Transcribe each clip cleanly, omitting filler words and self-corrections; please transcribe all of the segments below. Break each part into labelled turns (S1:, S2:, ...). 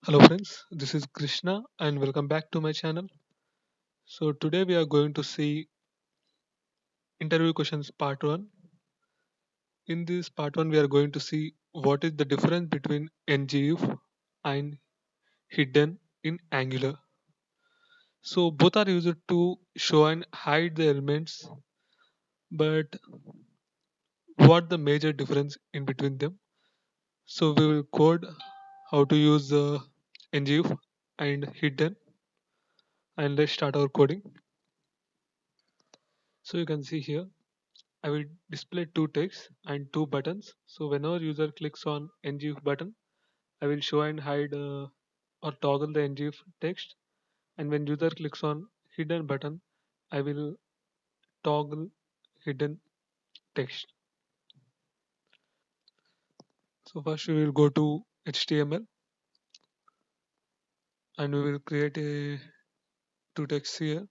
S1: Hello friends, this is Krishna and welcome back to my channel. So today we are going to see interview questions part 1. In this part 1 we are going to see what is the difference between ngIf and hidden in Angular. So both are used to show and hide the elements, but what the major difference in between them? So we will code how to use the ngIf and hidden, and let's start our coding. So you can see here I will display two texts and two buttons. So whenever user clicks on ngIf button, I will show and hide or toggle the ngIf text. And when user clicks on hidden button, I will toggle hidden text. So first we will go to HTML and we will create a two text here.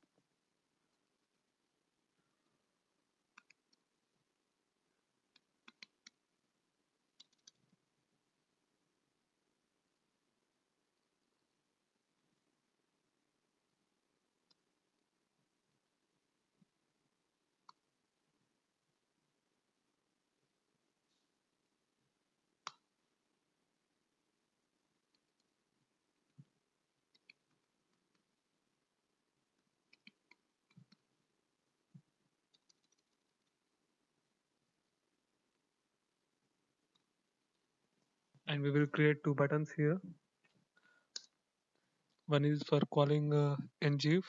S1: And we will create two buttons here. One is for calling ngIf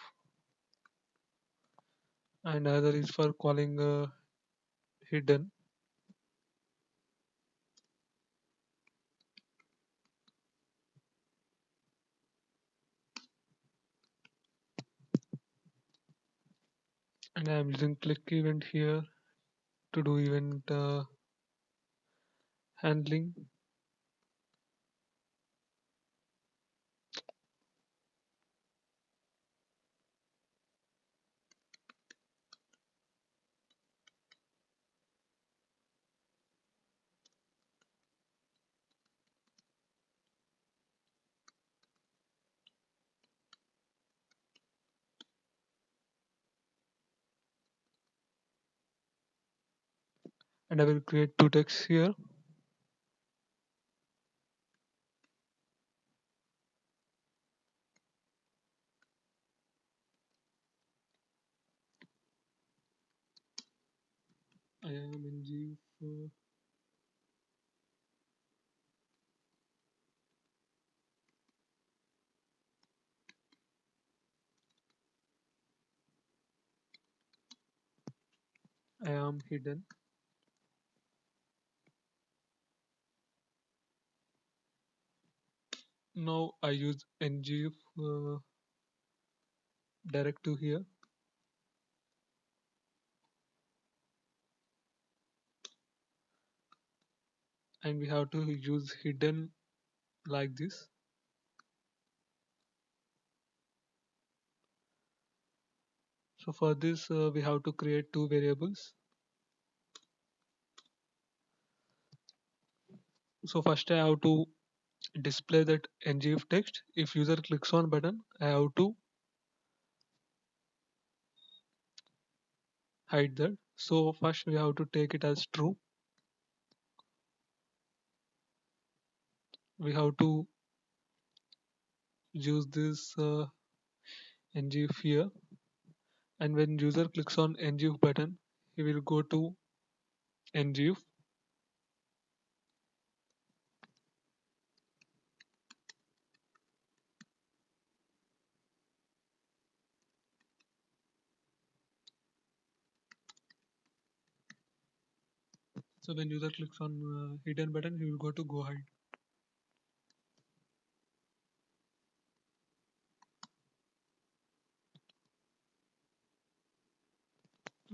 S1: and other is for calling hidden. And I am using click event here to do event handling. And I will create two texts here. I am in G for I am hidden. Now I use ng direct to here, and we have to use hidden like this. So for this we have to create two variables. So first I have to display that ngIf text. If user clicks on button, I have to hide that. So first we have to take it as true. We have to use this ngIf here, and when user clicks on ngIf button, he will go to ngIf. So when user clicks on hidden button, he will go to go hide.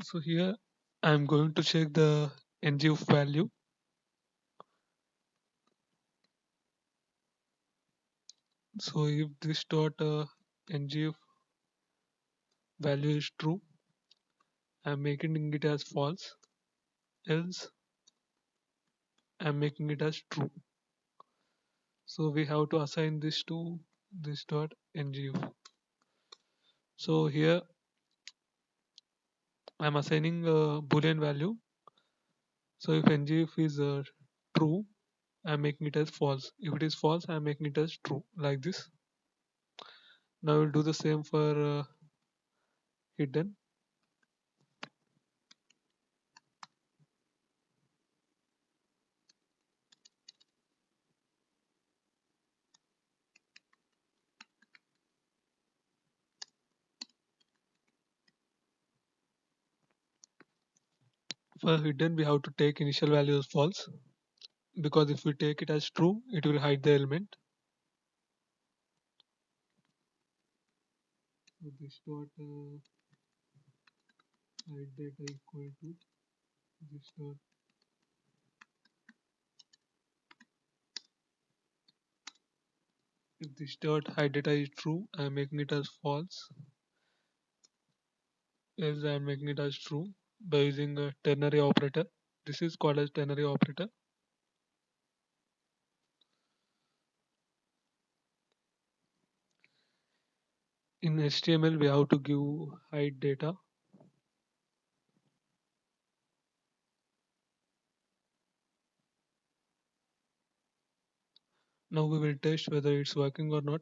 S1: So here I'm going to check the ngIf value. So if this dot ngIf value is true, I'm making it as false. Else I'm making it as true. So we have to assign this to this dot ngf. So here I'm assigning a boolean value. So if ngf is true, I'm making it as false. If it is false, I'm making it as true, like this. Now we'll do the same for hidden. For hidden, we have to take initial value as false, because if we take it as true, it will hide the element. So this dot hide data equal to this dot. If this dot hide data is true, I'm making it as false. Else I'm making it as true by using a ternary operator. This is called as ternary operator. In HTML, we have to give hide data. Now we will test whether it's working or not.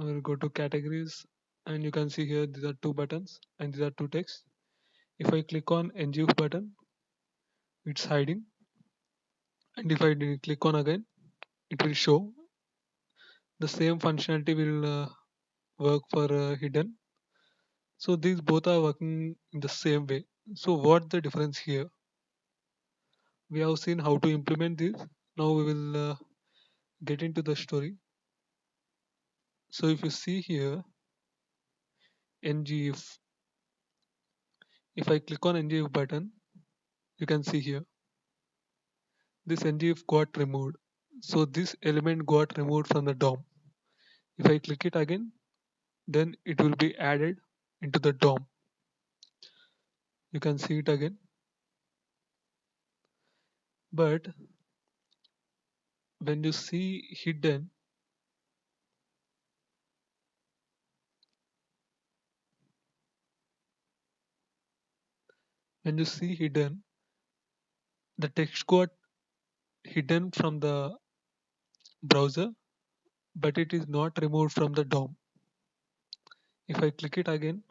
S1: I will go to categories, and you can see here these are two buttons and these are two texts. If I click on ngf button, it's hiding, and if I click on again, it will show. The same functionality will work for hidden. So these both are working in the same way. So what the difference here? We have seen how to implement this. Now we will get into the story. So if you see here ngif, if I click on ngif button, you can see here this ngif got removed. So this element got removed from the DOM. If I click it again, then it will be added into the DOM. You can see it again. But when you see hidden, when you see hidden, the text got hidden from the browser, but it is not removed from the DOM. If I click it again,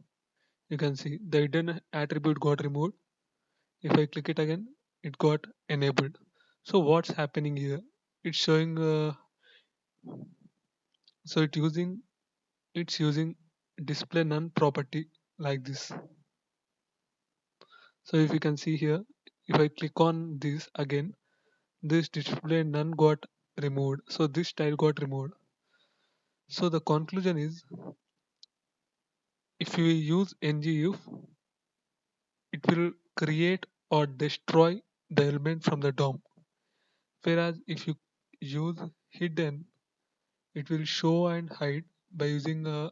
S1: you can see the hidden attribute got removed. If I click it again, it got enabled. So what's happening here? It's showing so it's using display none property like this. So if you can see here, if I click on this again, this display none got removed. So this style got removed. So the conclusion is, if you use ngif, it will create or destroy the element from the DOM. Whereas if you use hidden, it will show and hide by using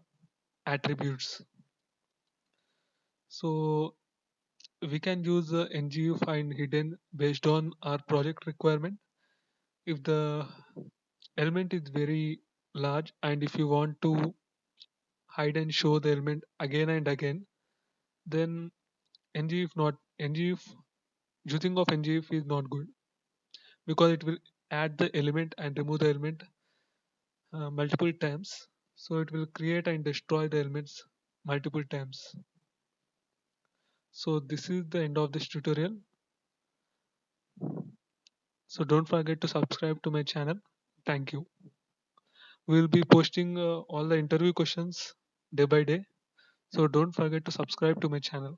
S1: attributes. So we can use nguf and hidden based on our project requirement. If the element is very large and if you want to hide and show the element again and again, then ngif not ngif using of ngif is not good, because it will add the element and remove the element multiple times. So it will create and destroy the elements multiple times. So this is the end of this tutorial. So don't forget to subscribe to my channel. Thank you. We'll be posting all the interview questions day by day. So don't forget to subscribe to my channel.